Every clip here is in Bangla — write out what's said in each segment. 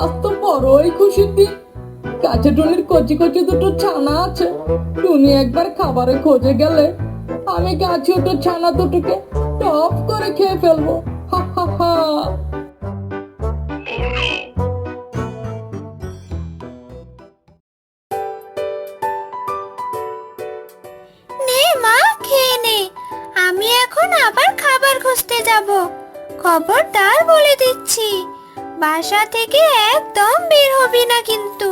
আজ তো বড়ই খুশির দিন। কাছে টুনির কচি কচি দুটো ছানা আছে। টুনি একবার খাবারে খোঁজে গেলে আমি গাছে ওঠে ছানা দুটোকে টপ করে খেয়ে ফেলবো। হা হা হা। নে মা, খেয়ে নে। আমি এখন আবার খাবার খুঁজতে যাব। খবরদার বলে দিচ্ছি, বাসা থেকে একদম বের হবি না কিন্তু।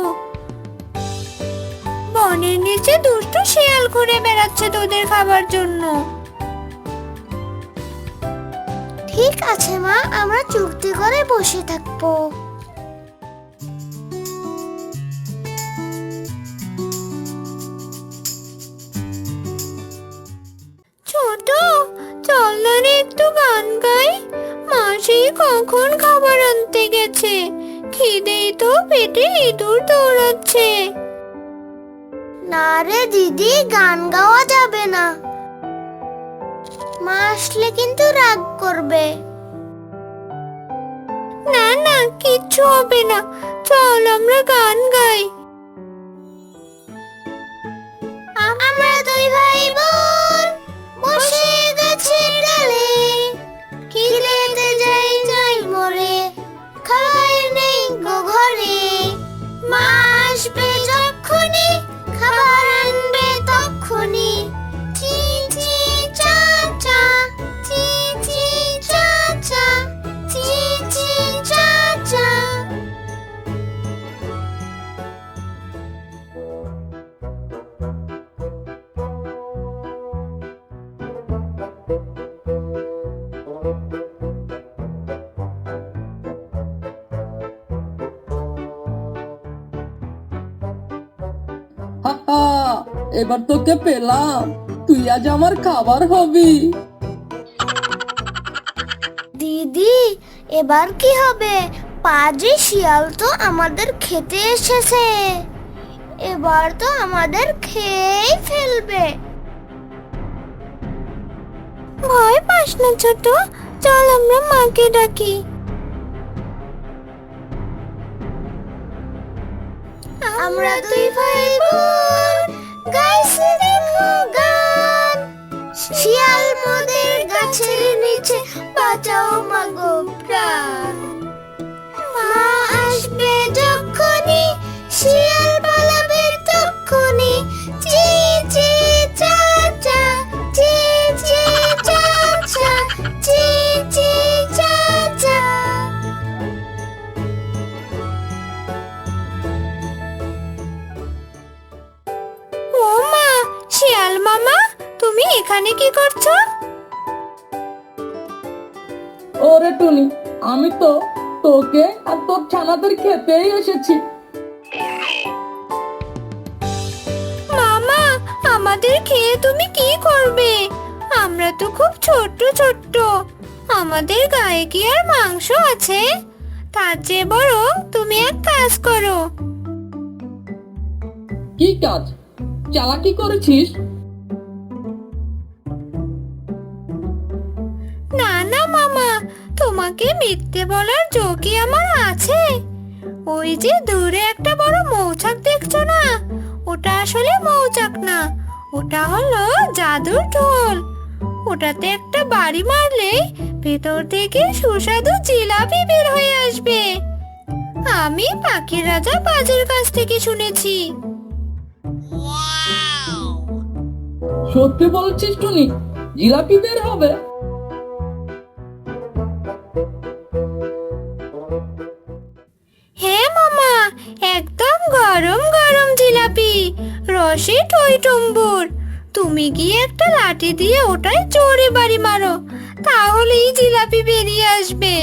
বনের নিচে দুষ্টু শিয়াল ঘুরে বেড়াচ্ছে তোদের খাবার জন্য। ঠিক আছে মা, আমরা চুক্তি করে বসে থাকবো। ছোট, চল না রে একটু গান গাই। মাসি কখন খাবার আনতে গেছে, খিদেই তো পেটে ইঁদুর দৌড়াচ্ছে। না রে দিদি, গান গাওয়া যাবে না, মা আসলে কিন্তু রাগ করবে। না না, কিচ্ছু হবে না, চল আমরা গান গাই। আমরা দুই ভাই বোন বসে গাছের ডালে, খিদেতে যাই যাই মরে, খাবার নেই গো ঘরে। মা আসবে যখনই, খাবার আনবে তখনই। চি চি চা চা, চি চি চা চা, চি চি চা চা। হা হা, এবার তোকে পেলাম, তুই আজ আমার খাবার হবি। দিদি, এবার কি হবে? পাজি শিয়াল তো আমাদের খেতে এসেছে, এবার তো আমাদের খেয়েই ফেলবে। ভয় পাস না ছোট, চল আমরা মাকে ডাকি। আমরা দুই ভাই বোন গাইছি দেখো গান, শিয়াল মোদের গাছের নিচে, বাঁচাও মাগো প্রাণ। মা আসবে যখনই, শিয়াল পালাবে তখনই। চি চি চা চা, চি চি চা চা, চি চি চা চা। ও মা, শিয়াল মামা, তুমি এখানে কি করছো? ওরে টুনি, আমি তো তোকে আর তোর ছানাদের খেতেই এসেছি। মামা, আমাদের খেয়ে তুমি কি করবে? আমরা তো খুব ছোট্ট ছোট্ট, আমাদের গায়ে কি আর মাংস আছে? তার চেয়ে বরং তুমি এক কাজ করো। কি কাজ? চালাকি করেছিস? না না মামা, তোমাকে মিথ্যে বলার জো কি আমার আছে? ওই যে দূরে একটা বড় মৌচাক দেখছো না, ওটা আসলে মৌচাক না, ওটা হলো জাদুর ঢোল। ওটাতে একটা বাড়ি মারলেই ভেতর থেকে সুস্বাদু জিলাপি বের হয়ে আসবে। আমি পাখির রাজা বাজের কাছ থেকে শুনেছি। সত্যি বলছিস টুনি, জিলাপি বের হবে? হ্যাঁ মামা, একদম গরম গরম জিলাপি, রসে টইটুম্বুর। তুমি গিয়ে একটা লাঠি দিয়ে ওটাই জোরে বাড়ি মারো, তাহলেই জিলাপি বেরিয়ে আসবে।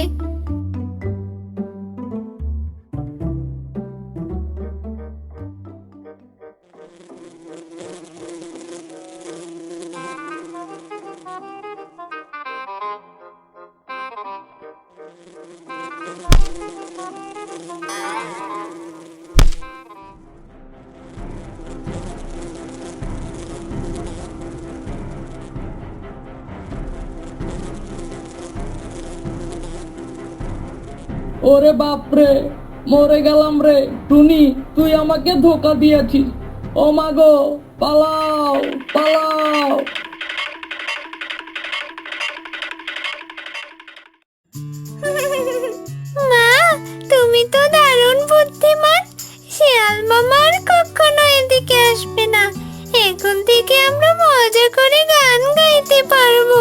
ওরে বাপরে, মরে গেলাম রে টুনি, তুই আমাকে ধোকা দিয়েছিস। ও মা গো, পালাও পালাও। মা, তুমি তো দারুণ বুদ্ধিমান। শিয়াল মামা আর কখনো এদিকে আসবে না। এখন থেকে আমরা মজা করে গান গাইতে পারবো।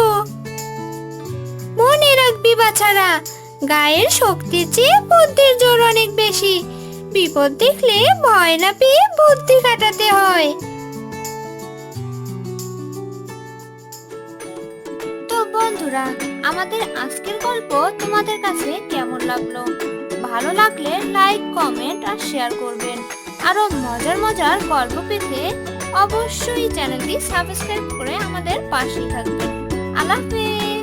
মনে রাখবি বাছারা, গায়ের শক্তির চেয়ে বুদ্ধির জোর অনেক বেশি। বিপদ দেখলে ভয় না পেয়ে বুদ্ধি কাটাতে হয়। তো বন্ধুরা, আমাদের আজকের গল্প তোমাদের কাছে কেমন লাগলো? ভালো লাগলে লাইক, কমেন্ট আর শেয়ার করবেন। আরো মজার মজার গল্প পেতে অবশ্যই চ্যানেলটি সাবস্ক্রাইব করে আমাদের পাশেই থাকবেন। আল্লাহ হাফেজ।